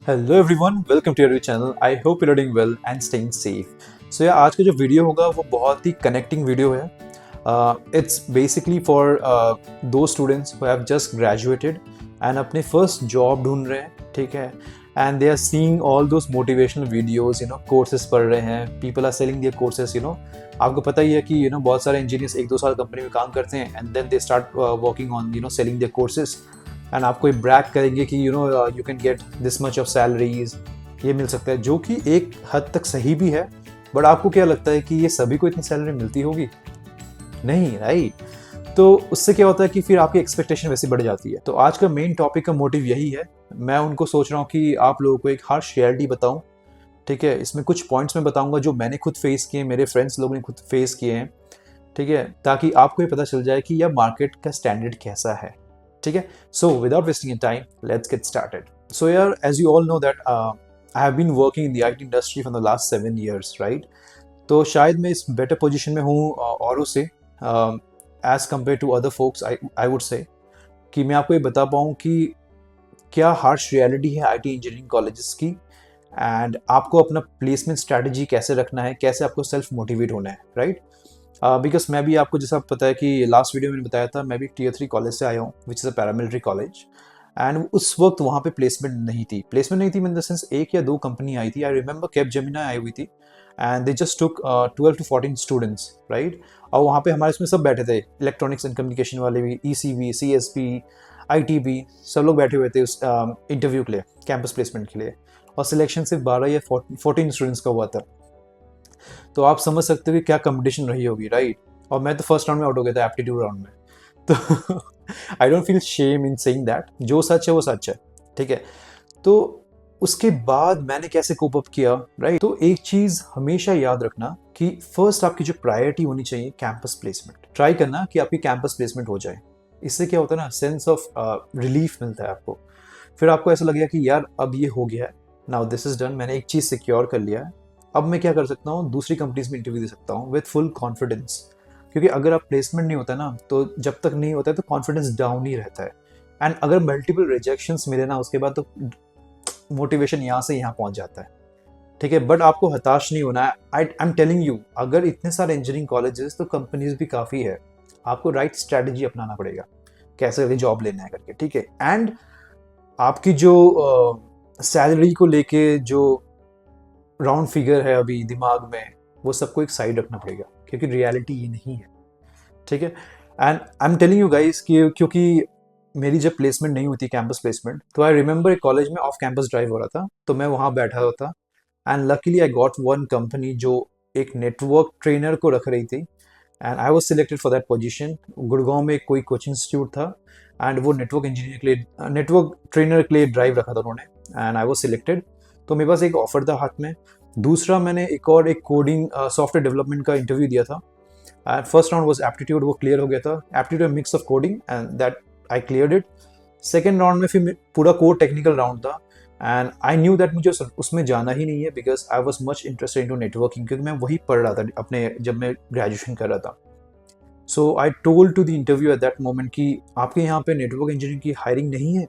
Hello everyone, welcome to your channel. I hope you are doing well and staying safe. So यार, आज का जो video होगा वो बहुत ही कनेक्टिंग वीडियो है। It's basically for those students who have just graduated and अपने फर्स्ट जॉब ढूंढ रहे हैं, ठीक है। And they are seeing all those motivational videos, courses पढ़ रहे हैं, people are selling their courses. आपको पता ही है कि बहुत सारे इंजीनियर्स 1-2 साल कंपनी में काम करते हैं and then they start working on selling their courses. And आपको ये ब्रैक करेंगे कि you can get this much of salaries, ये मिल सकता है, जो कि एक हद तक सही भी है। बट आपको क्या लगता है कि ये सभी को इतनी सैलरी मिलती होगी? नहीं, राइट। तो उससे क्या होता है कि फिर आपकी एक्सपेक्टेशन वैसे बढ़ जाती है। तो आज का मेन टॉपिक का मोटिव यही है। मैं उनको सोच रहा हूँ कि आप लोगों को एक हार्श रियलिटी बताऊँ, ठीक है। इसमें कुछ पॉइंट्स मैं बताऊंगा जो मैंने खुद फेस किए, मेरे फ्रेंड्स लोगों ने खुद फेस किए हैं, ठीक है, ताकि आपको ये पता चल जाए कि यह मार्केट का स्टैंडर्ड कैसा है, ठीक है। So without wasting time, let's get started. So यार, as you all know that I have been working in the IT industry for the last 7 years, right. तो शायद मैं इस बेटर पोजीशन में हूँ औरों से, as compare to other folks. I would say कि मैं आपको ये बता पाऊँ कि क्या हार्श रियलिटी है आईटी इंजीनियरिंग कॉलेजेस की, एंड आपको अपना प्लेसमेंट स्ट्रैटेजी कैसे रखना है, कैसे आपको सेल्फ मोटिवेट होना है, राइट। बिकॉज मैं भी, आपको जैसा पता है कि लास्ट वीडियो में मैंने बताया था, मैं भी Tier 3 कॉलेज से आया हूँ, which is a paramilitary college. And उस वक्त वहाँ पे प्लेसमेंट नहीं थी इन द सेंस, 1 या 2 कंपनी आई थी। आई रिमेंबर कैपजेमिनी आई हुई थी and they just took 12 to 14 students, right. और वहाँ पे हमारे इसमें सब बैठे थे, इलेक्ट्रॉनिक्स एंड कम्युनिकेशन वाले भी, ECV, CSP, ITB, सब लोग बैठे हुए थे उस इंटरव्यू के लिए, कैंपस प्लेसमेंट के लिए। और सिलेक्शन सिर्फ 12 या 14 स्टूडेंट्स का हुआ था। तो आप समझ सकते हो कि क्या कंपटीशन रही होगी, राइट। और मैं तो फर्स्ट राउंड में आउट हो गया था, एप्टीट्यूड राउंड में। तो I don't feel shame in saying that, जो सच है वो सच है, ठीक है। तो उसके बाद मैंने कैसे कोप अप किया, राइट। तो एक चीज हमेशा याद रखना कि फर्स्ट आपकी जो प्रायोरिटी होनी चाहिए, कैंपस प्लेसमेंट। ट्राई करना कि आपकी कैंपस प्लेसमेंट हो जाए। इससे क्या होता है ना, सेंस ऑफ रिलीफ मिलता है आपको। फिर आपको ऐसा लगेगा कि यार अब ये हो गया है, नाउ दिस इज डन, मैंने एक चीज सिक्योर कर लिया है। अब मैं क्या कर सकता हूँ, दूसरी कंपनीज में इंटरव्यू दे सकता हूँ विद फुल कॉन्फिडेंस। क्योंकि अगर आप प्लेसमेंट नहीं होता ना, तो जब तक नहीं होता है तो कॉन्फिडेंस डाउन ही रहता है। एंड अगर मल्टीपल रिजेक्शंस मिले ना उसके बाद, तो मोटिवेशन यहाँ से यहाँ पहुंच जाता है, ठीक है। बट आपको हताश नहीं होना है। आई एम टेलिंग यू, अगर इतने सारे इंजीनियरिंग कॉलेजेस, तो कंपनीज भी काफ़ी है। आपको राइट स्ट्रैटेजी अपनाना पड़ेगा, कैसे करके जॉब लेना है करके, ठीक है। एंड आपकी जो सैलरी को लेके जो राउंड फिगर है अभी दिमाग में, वो सबको एक साइड रखना पड़ेगा, क्योंकि रियलिटी ये नहीं है, ठीक है। And I am telling you guys कि क्योंकि मेरी जब प्लेसमेंट नहीं होती, कैंपस प्लेसमेंट, तो आई रिमेंबर एक कॉलेज में ऑफ कैंपस ड्राइव हो रहा था, तो मैं वहाँ बैठा हुआ था। And luckily I got one company जो एक नेटवर्क ट्रेनर को रख रही थी, and I was selected for that position. Gurgaon में कोई कोचिंग इंस्टीट्यूट था, एंड वो नेटवर्क इंजीनियर के लिए, नेटवर्क ट्रेनर के लिए ड्राइव रखा था उन्होंने, एंड आई वॉज सिलेक्टेड। तो मेरे पास एक ऑफर था हाथ में। दूसरा, मैंने एक कोडिंग सॉफ्टवेयर डेवलपमेंट का इंटरव्यू दिया था। फर्स्ट राउंड वॉज एप्टीट्यूड, वो क्लियर हो गया था। Aptitude mix of coding and that I cleared it. Second round में फिर पूरा कोर टेक्निकल राउंड था, एंड आई न्यू दैट मुझे उसमें जाना ही नहीं है, because I was much interested into networking, क्योंकि मैं वही पढ़ रहा था अपने, जब मैं ग्रेजुएशन कर रहा था। So I told to the interview at that moment कि आपके यहाँ पे नेटवर्क इंजीनियरिंग की हायरिंग नहीं है,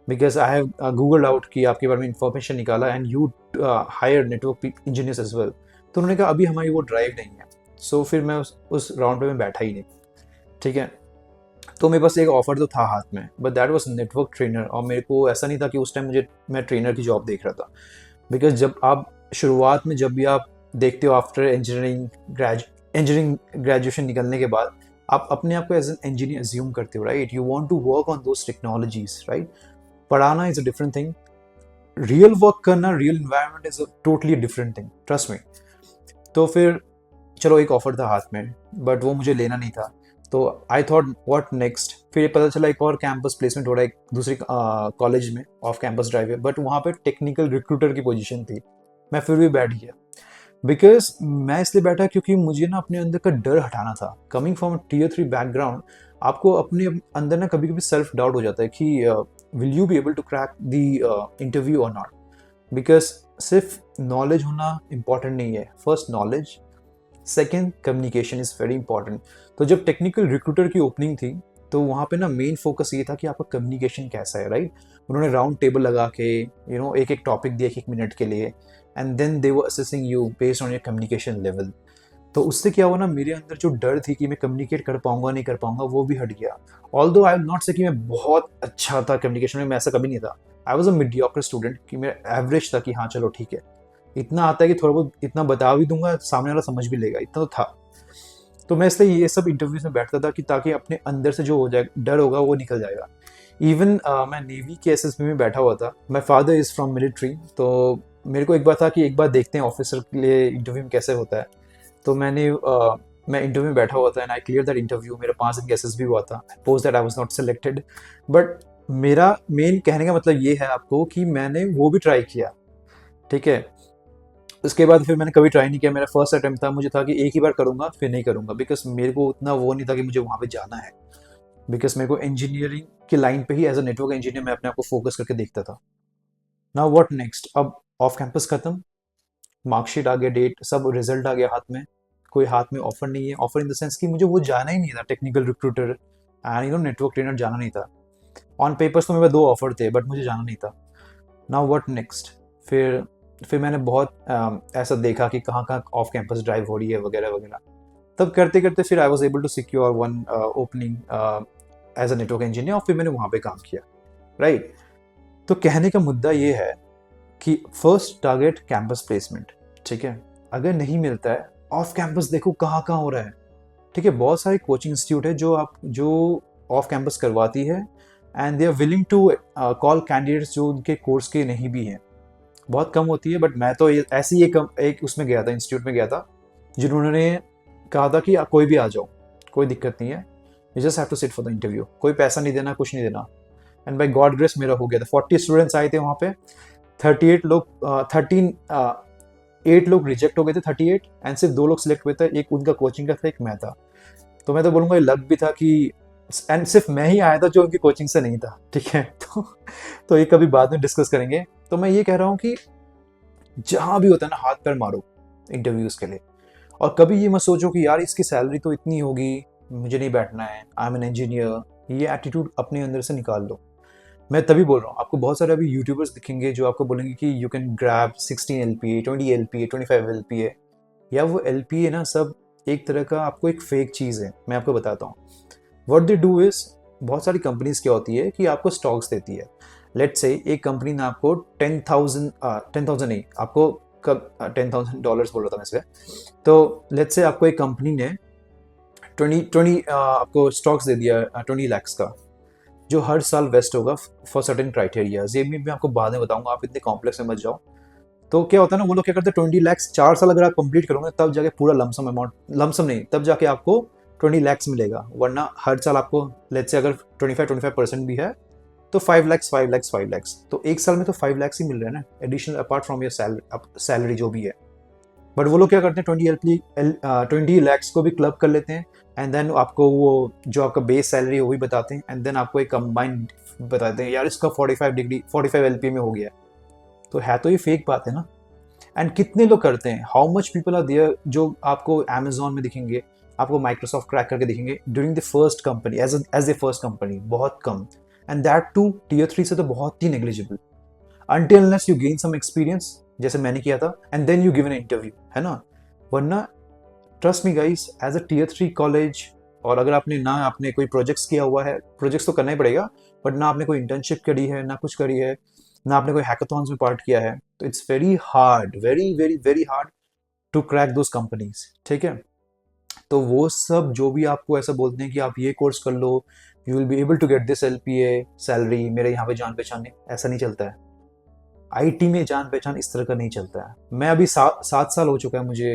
because I have Google out कि आपके बारे में इंफॉर्मेशन निकाला, and you hire network engineers as well. तो उन्होंने कहा अभी हमारी वो ड्राइव नहीं है। सो फिर मैं उस राउंड पे मैं बैठा ही नहीं, ठीक है। तो मेरे पास एक ऑफर तो था हाथ में, but that was network trainer. और मेरे को ऐसा नहीं था कि उस टाइम मैं ट्रेनर की जॉब देख रहा था, बिकॉज जब आप शुरुआत में, जब भी आप देखते हो आफ्टर इंजीनियरिंग ग्रेजुएशन निकलने के बाद, आप अपने आप को एज एन इंजीनियर एज्यूम करते हो, right. You want to work on those technologies, right. पढ़ाना is a different thing, real work करना, real environment is a totally different thing, trust me. तो फिर चलो, एक ऑफर था हाथ में, बट वो मुझे लेना नहीं था। तो आई थॉट व्हाट नेक्स्ट। फिर पता चला एक और कैंपस प्लेसमेंट हो रहा है एक दूसरी कॉलेज में, ऑफ कैंपस ड्राइव है, बट वहाँ पे टेक्निकल रिक्रूटर की पोजीशन थी। मैं फिर भी बैठ गया, बिकॉज मैं इसलिए बैठा क्योंकि मुझे ना अपने अंदर का डर हटाना था। कमिंग फ्रॉम Tier 3 बैकग्राउंड, आपको अपने अंदर ना कभी कभी सेल्फ डाउट हो जाता है कि will you be able to crack the interview और नॉट। बिकॉज सिर्फ नॉलेज होना इम्पॉर्टेंट नहीं है, first knowledge, second communication is very important. तो जब टेक्निकल रिक्रूटर की ओपनिंग थी, तो वहाँ पे ना मेन फोकस ये था कि आपका कम्युनिकेशन कैसा है, राइट। उन्होंने राउंड टेबल लगा के एक एक टॉपिक दिया 1 मिनट के लिए, and then they were assessing you based on your communication level. तो उससे क्या हुआ ना, मेरे अंदर जो डर थी कि मैं कम्युनिकेट कर पाऊंगा नहीं कर पाऊंगा, वो भी हट गया। ऑल्दो आई विल नॉट से कि मैं बहुत अच्छा था कम्युनिकेशन में, मैं ऐसा कभी नहीं था। I was a mediocre student, कि मेरा एवरेज था कि हाँ चलो ठीक है, इतना आता है कि थोड़ा बहुत इतना बता भी दूंगा, सामने वाला समझ भी लेगा, इतना तो था। तो मैं इसलिए ये सब इंटरव्यूज में बैठता था कि ताकि अपने अंदर से जो हो जाए डर होगा वो निकल जाएगा। इवन मैं नेवी के एसएसबी में बैठा हुआ था। My father is from military, तो मेरे को एक बार था कि एक बार देखते हैं ऑफिसर के लिए इंटरव्यू में कैसे होता है। तो मैं इंटरव्यू में बैठा हुआ था and I clear that interview. मेरा 5 दिन का एसएसबी हुआ था। Post that I was not selected, but मेरा मेन कहने का मतलब ये है आपको कि मैंने वो भी ट्राई किया, ठीक है। उसके बाद फिर मैंने कभी ट्राई नहीं किया। मेरा फर्स्ट अटेम्प्ट था, मुझे था कि एक ही बार करूंगा फिर नहीं करूंगा, बिकॉज मेरे को उतना वो नहीं था कि मुझे वहाँ पे जाना है। बिकॉज मेरे को इंजीनियरिंग की लाइन पे ही एज अ नेटवर्क इंजीनियर मैं अपने आप को फोकस करके देखता था। नाउ व्हाट नेक्स्ट, अब ऑफ कैंपस खत्म, मार्कशीट आ गया, डेट सब, रिजल्ट आ गया हाथ में, कोई हाथ में ऑफर नहीं है। ऑफर इन द सेंस कि मुझे वो जाना ही नहीं था, technical recruiter and network trainer जाना नहीं था। ऑन पेपर्स तो मेरे पास 2 ऑफर थे, बट मुझे जाना नहीं था। नाउ व्हाट नेक्स्ट, फिर मैंने बहुत ऐसा देखा कि कहाँ कहाँ ऑफ कैंपस ड्राइव हो रही है वगैरह वगैरह। तब करते करते फिर I was able to secure one opening as a network engineer, और फिर मैंने वहाँ पे काम किया, राइट। तो कहने का मुद्दा ये है कि फर्स्ट टारगेट कैंपस प्लेसमेंट, ठीक है। अगर नहीं मिलता है, ऑफ कैंपस देखो कहाँ कहाँ हो रहा है, ठीक है। बहुत सारे कोचिंग इंस्टीट्यूट है जो ऑफ कैंपस करवाती है, and they are willing to call candidates जो उनके कोर्स के नहीं भी हैं। बहुत कम होती है, बट मैं तो ऐसी एक उसमें गया था, इंस्टीट्यूट में गया था, जिन्होंने कहा था कि कोई भी आ जाओ, कोई दिक्कत नहीं है, you just have to sit for the interview, कोई पैसा नहीं देना, कुछ नहीं देना। एंड बाई गॉड ग्रेस मेरा हो गया था। 40 स्टूडेंट्स आए थे वहाँ पे, 38 लोग 8 लोग रिजेक्ट हो गए थे, 38, एंड सिर्फ 2 लोग सिलेक्ट हुए थे, एक उनका कोचिंग का था, एक मैं था। तो मैं तो बोलूँगा ये लक भी था कि, एंड सिर्फ मैं ही आया था जो उनकी कोचिंग से नहीं था, ठीक है। तो ये कभी बाद में डिस्कस करेंगे। तो मैं ये कह रहा हूँ कि जहाँ भी होता है ना, हाथ पैर मारो इंटरव्यूज़ के लिए, और कभी ये मत सोचो कि यार इसकी सैलरी तो इतनी होगी, मुझे नहीं बैठना है, आई एम एन इंजीनियर। ये एटीट्यूड अपने अंदर से निकाल दो। मैं तभी बोल रहा हूँ, आपको बहुत सारे अभी यूट्यूबर्स दिखेंगे जो आपको बोलेंगे कि you can grab 16 LPA, 20 LPA, 25 LPA। या वो LPA ना सब एक तरह का आपको एक फेक चीज़ है। मैं आपको बताता हूँ व्हाट दे डू इज, बहुत सारी कंपनीज क्या होती है कि आपको स्टॉक्स देती है। लेट्स से एक कंपनी ने आपको 10,000 नहीं, आपको कब $10,000 बोल रहा था मैं इसलिए। तो लेट्स से आपको एक कंपनी ने 20 आपको स्टॉक्स दे दिया 20 lakhs का, जो हर साल वेस्ट होगा फॉर सर्टेन क्राइटेरियाज। ये भी मैं आपको बाद में बताऊंगा, आप इतने कॉम्प्लेक्स में मत जाओ। तो क्या होता है ना, वो लोग क्या करते हैं, 20 lakhs 4 साल अगर आप कंप्लीट करोगे तब जाके पूरा लमसम अमाउंट, लमसम नहीं, तब जाके आपको 20 lakhs मिलेगा। वरना हर साल आपको लेट्स से अगर 25% भी है तो 5 lakhs 5 lakhs 5 lakhs, तो एक साल में तो 5 lakhs ही मिल रहे हैं ना additional, apart from your salary जो भी है। बट वो लोग क्या करते हैं, 20 lakhs को भी क्लब कर लेते हैं, एंड देन आपको वो जो आपका बेस सैलरी है वो भी बताते हैं, एंड देन आपको एक कंबाइंड बताते हैं, यार इसका 45 LPA में हो गया। तो है तो ये फेक बात है ना। एंड कितने लोग करते हैं, how much people are there जो आपको अमेजोन में दिखेंगे, आपको माइक्रोसॉफ्ट क्रैक करके दिखेंगे during the first company, as a first company, बहुत कम। एंड दैट टू टियर 3 से तो बहुत ही negligible, until unless you gain some experience, जैसे मैंने किया था, and then you give an interview, है ना। वरना trust me guys, as a tier 3 college, और अगर आपने ना आपने कोई प्रोजेक्ट्स किया हुआ है, प्रोजेक्ट्स तो करना ही पड़ेगा, बट ना आपने कोई इंटर्नशिप करी है, ना कुछ करी है, ना आपने कोई हैकाथॉन्स में पार्ट किया है, तो it's very hard, very very very hard to crack those companies, ठीक है। तो वो सब जो भी आपको ऐसा बोलते हैं कि आप ये कोर्स कर लो, you will be able to get this LPA salary, मेरे यहाँ पे जान पहचान नहीं, ऐसा नहीं चलता है। IT में जान पहचान इस तरह का नहीं चलता है। मैं अभी 7 साल हो चुका है मुझे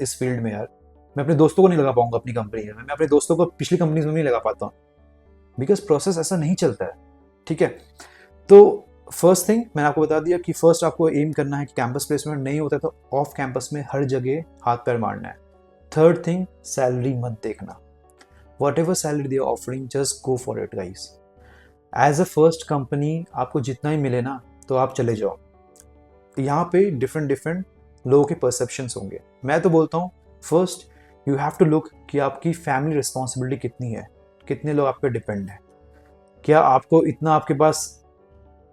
इस फील्ड में यार। मैं अपने दोस्तों को नहीं लगा पाऊंगा अपनी कंपनी में, मैं अपने दोस्तों को पिछली कंपनीज में नहीं लगा पाता हूँ, बिकॉज प्रोसेस ऐसा नहीं चलता है, ठीक है। तो फर्स्ट थिंग मैंने आपको बता दिया कि फर्स्ट आपको एम करना है कि कैंपस प्लेसमेंट नहीं होता तो ऑफ कैंपस में हर जगह हाथ पैर मारना है। थर्ड थिंग, सैलरी मत देखना, whatever salary they offering just go for it guys. As a first company आपको जितना ही मिले ना तो आप चले जाओ। यहाँ पे डिफरेंट डिफरेंट लोगों के परसेप्शंस होंगे। मैं तो बोलता हूँ first you have to look कि आपकी फैमिली रिस्पॉन्सिबिलिटी कितनी है, कितने लोग आप पे डिपेंड हैं? क्या आपको इतना, आपके पास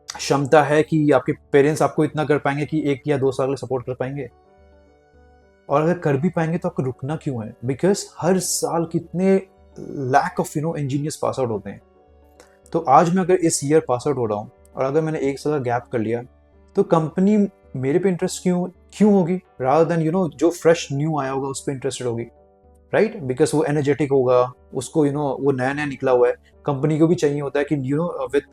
क्षमता है कि आपके पेरेंट्स आपको इतना कर पाएंगे कि 1 या 2 साल के लिए सपोर्ट कर पाएंगे? और अगर कर भी पाएंगे तो आपको रुकना क्यों है? बिकॉज हर साल कितने lakh of engineers pass out होते हैं। तो आज मैं अगर इस ईयर पास आउट हो रहा हूँ और अगर मैंने 1 साल का गैप कर लिया, तो कंपनी मेरे पे इंटरेस्ट क्यों क्यों होगी, रादर देन जो फ्रेश न्यू आया होगा उस पर इंटरेस्टेड होगी, राइट? बिकॉज वो एनर्जेटिक होगा, उसको वो नया नया निकला हुआ है। कंपनी को भी चाहिए होता है कि विद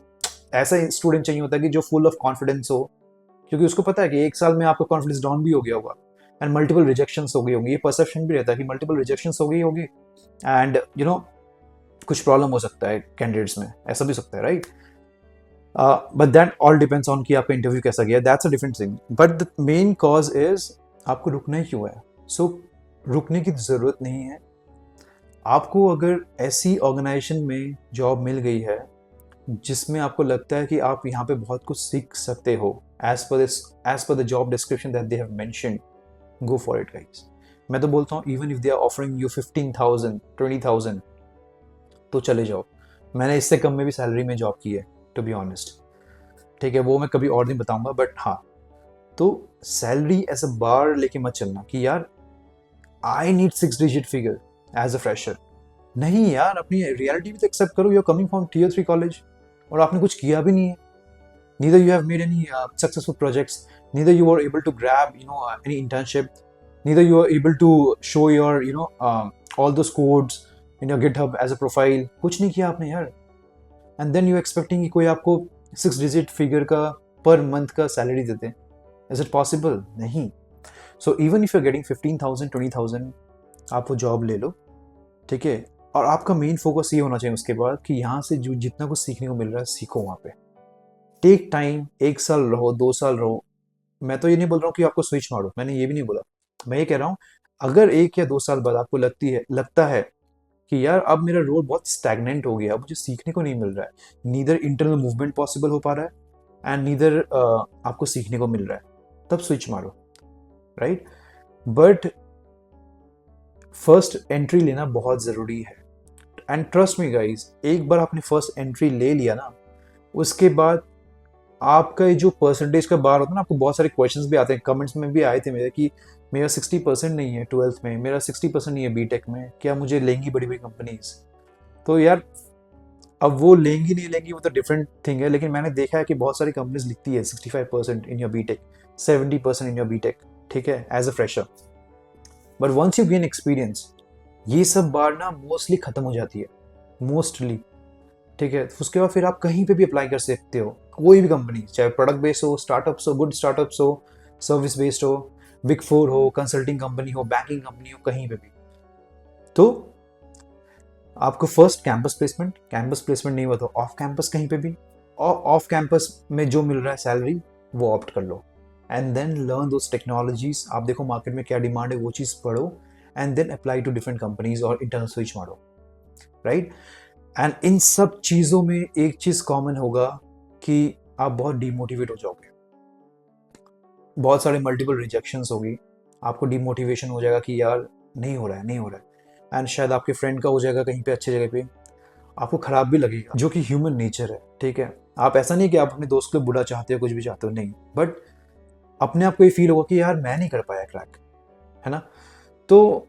ऐसा स्टूडेंट चाहिए होता है कि जो फुल ऑफ कॉन्फिडेंस हो, क्योंकि उसको पता है कि 1 साल में आपका कॉन्फिडेंस डाउन भी हो गया होगा एंड मल्टीपल रिजेक्शंस हो गई होंगी। ये परसेप्शन भी रहता है कि मल्टीपल रिजेक्शंस हो गई होगी एंड कुछ प्रॉब्लम हो सकता है कैंडिडेट्स में, ऐसा भी सकता है, right? But that all depends on कि आपका इंटरव्यू कैसा गया, that's a different thing. But the main cause is आपको रुकना ही क्यों है? सो रुकने की ज़रूरत नहीं है। आपको अगर ऐसी ऑर्गेनाइजेशन में जॉब मिल गई है जिसमें आपको लगता है कि आप यहाँ पे बहुत कुछ सीख सकते हो, as per the job description that they have mentioned, go for it guys. मैं तो बोलता हूँ even if they are offering you 15,000 20,000 तो चले जाओ। मैंने इससे कम में भी सैलरी में जॉब की है, टू बी ऑनेस्ट। ठीक है, वो मैं कभी और दिन बताऊंगा। बट हाँ, तो सैलरी एज अ बार लेके मत चलना कि यार I need 6 digit figure as a fresher. नहीं यार, अपनी रियलिटी भी तो एक्सेप्ट करो। You are coming from Tier 3 college और आपने कुछ किया भी नहीं है। Neither you have made any successful projects, neither you are able to grab any internship, neither you are able to show your all those codes in your GitHub as a profile. कुछ नहीं किया आपने यार, and then you expecting कि कोई आपको 6 digit figure का per month का सैलरी देते। Is it possible? नहीं। So even if you are getting 15,000 20,000, आप वो जॉब ले लो, ठीक है? और आपका मेन फोकस ये होना चाहिए उसके बाद कि यहाँ से जो जितना कुछ सीखने को मिल रहा है सीखो वहाँ पे। टेक टाइम, 1 साल रहो, 2 साल रहो। मैं तो ये नहीं बोल रहा हूँ कि आपको स्विच मारो, मैंने ये भी नहीं बोला। मैं ये कह रहा हूँ अगर 1 या 2 साल बाद आपको लगता है कि यार अब मेरा रोल बहुत स्टैग्नेंट हो गया, अब मुझे सीखने को नहीं मिल रहा है, नीदर इंटरनल मूवमेंट पॉसिबल हो पा रहा है एंड नीदर आपको सीखने को मिल रहा है, तब स्विच मारो, राइट? बट फर्स्ट एंट्री लेना बहुत ज़रूरी है। एंड ट्रस्ट मी गाइज, एक बार आपने फर्स्ट एंट्री ले लिया ना, उसके बाद आपका ये जो परसेंटेज का बार होता है ना, आपको बहुत सारे क्वेश्चंस भी आते हैं, कमेंट्स में भी आए थे मेरे कि मेरा 60% नहीं है 12th में, मेरा 60% नहीं है बीटेक में, क्या मुझे लेंगी बड़ी बड़ी कंपनीज? तो यार अब वो लेंगी नहीं लेंगी वो तो डिफरेंट थिंग है, लेकिन मैंने देखा है कि बहुत सारी कंपनीज लिखती है 65% in your BTech, 70% in your BTech, ठीक है, as a fresher. But once you gain experience, ये सब बार ना मोस्टली खत्म हो जाती है, मोस्टली, ठीक है? उसके बाद फिर आप कहीं पे भी अप्लाई कर सकते हो, कोई भी कंपनी, चाहे प्रोडक्ट बेस्ड हो, स्टार्टअप्स हो, गुड स्टार्टअप्स हो, सर्विस बेस्ड हो, बिग 4 हो, कंसल्टिंग कंपनी हो, बैंकिंग कंपनी हो, कहीं पे भी। तो आपको फर्स्ट कैंपस प्लेसमेंट नहीं हुआ तो ऑफ कैंपस कहीं पे भी, और ऑफ कैंपस में जो मिल रहा है सैलरी वो ऑप्ट कर लो and then learn those technologies. आप देखो मार्केट में क्या डिमांड है, वो चीज़ पढ़ो and then apply to different companies और इंटरनल स्विच मारो, राइट? एंड इन सब चीज़ों में एक चीज़ कॉमन होगा कि आप बहुत डिमोटिवेट हो जाओगे, बहुत सारे मल्टीपल रिजेक्शंस होगी, आपको डिमोटिवेशन हो जाएगा कि यार नहीं हो रहा है, नहीं हो रहा है। एंड शायद आपके फ्रेंड का हो जाएगा कहीं पे अच्छी जगह पे, आपको ख़राब भी लगेगा, जो कि ह्यूमन नेचर है, ठीक है? आप ऐसा नहीं कि आप अपने दोस्त को बुरा चाहते हो, कुछ भी चाहते हो, नहीं, बट अपने आप को ये फील होगा कि यार मैं नहीं कर पाया क्रैक, है ना? तो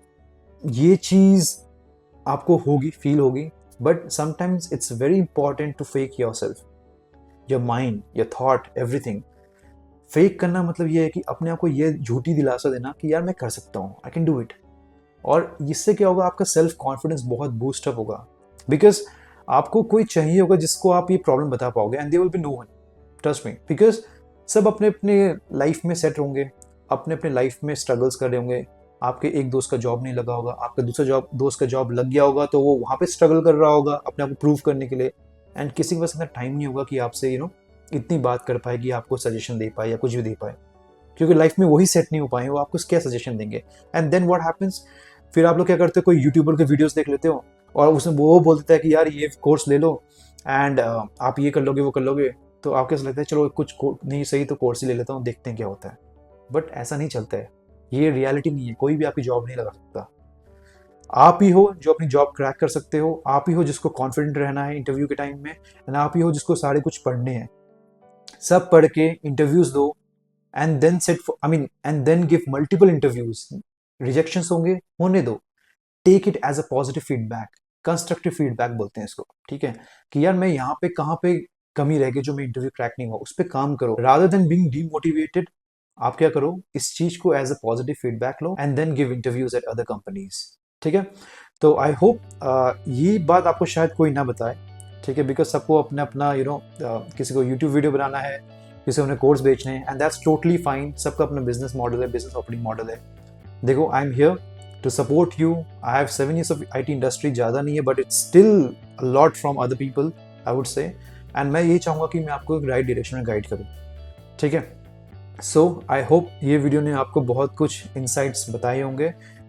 ये चीज़ आपको होगी, फील होगी। But sometimes it's very important to fake your self, your mind, your thought, everything. Fake करना मतलब ये है कि अपने आप को ये झूठी दिलासा देना कि यार मैं कर सकता हूँ, आई कैन डू इट। और इससे क्या होगा, आपका सेल्फ कॉन्फिडेंस बहुत बूस्टअप होगा, बिकॉज आपको कोई चाहिए होगा जिसको आप ये प्रॉब्लम बता पाओगे, and there will be no one, trust me. Because सब अपने अपने लाइफ में सेट होंगे, अपने अपने लाइफ में स्ट्रगल्स कर रहे होंगे। आपके एक दोस्त का जॉब नहीं लगा होगा, आपका दूसरा दोस्त का जॉब लग गया होगा, तो वो वहाँ पे स्ट्रगल कर रहा होगा अपने आप को प्रूव करने के लिए, एंड किसी के पास इतना टाइम नहीं होगा कि आपसे इतनी बात कर पाए कि आपको सजेशन दे पाए या कुछ भी दे पाए, क्योंकि लाइफ में वही सेट नहीं हो पाए, वो आपको क्या सजेशन देंगे? एंड देन व्हाट हैपेंस, फिर आप लोग क्या करते हो, कोई यूट्यूबर के वीडियोस देख लेते हो और उसमें वो बोल देता है कि यार ये कोर्स ले लो एंड आप ये कर लोगे, वो कर लोगे, तो आपको ऐसा लगता है चलो कुछ नहीं सही तो कोर्स ही ले लेता हूँ, देखते हैं क्या होता है। बट ऐसा नहीं चलता है, ये रियलिटी नहीं है, कोई भी आपकी जॉब नहीं लगा सकता। आप ही हो जो अपनी जॉब क्रैक कर सकते हो, आप ही हो जिसको कॉन्फिडेंट रहना है इंटरव्यू के टाइम में, एंड आप ही हो जिसको सारे कुछ पढ़ने हैं। सब पढ़ के इंटरव्यूज दो, and then set and then give multiple interviews. Rejections होंगे, होने दो, take it as a positive feedback, constructive feedback बोलते हैं इसको, ठीक है, कि यार मैं यहाँ पे कहाँ पे कमी रह गई जो मैं इंटरव्यू क्रैक नहीं हुआ, उस पर काम करो रादर देन बीइंग डीमोटिवेटेड। आप क्या करो, इस चीज को एज अ पॉजिटिव फीडबैक लो and then give interviews at other companies, ठीक है। तो आई होप ये बात आपको शायद कोई ना बताए, ठीक है, बिकॉज सबको अपना अपना किसी को यूट्यूब वीडियो बनाना है, किसी को उन्हें कोर्स बेचने हैं, एंड दैट्स टोटली फाइन। सबका अपना बिजनेस मॉडल है, बिजनेस ऑपरेटिंग मॉडल है। देखो, I am here to support you. I have 7 years of IT industry, ज़्यादा नहीं है, but it's still a lot from other people, I would say. And मैं ये चाहूँगा कि मैं आपको एक राइट डायरेक्शन में गाइड करूँ, ठीक है। सो आई होप ये वीडियो ने आपको बहुत कुछ इंसाइट्स बताए होंगे,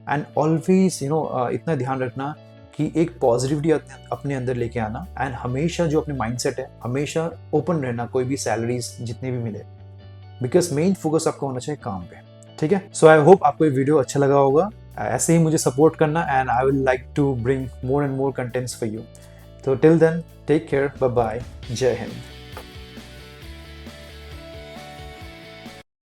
एंड ऑलवेज इतना ध्यान रखना कि एक पॉजिटिविटी अपने अंदर लेके आना, एंड हमेशा जो अपने माइंडसेट है, हमेशा ओपन रहना कोई भी सैलरीज जितनी भी मिले, बिकॉज मेन फोकस आपका होना चाहिए काम पे, ठीक है। सो आई होप आपको ये वीडियो अच्छा लगा होगा। ऐसे ही मुझे सपोर्ट करना, and I will like to bring more and more contents for you. तो till then, take care, bye bye, जय हिंद।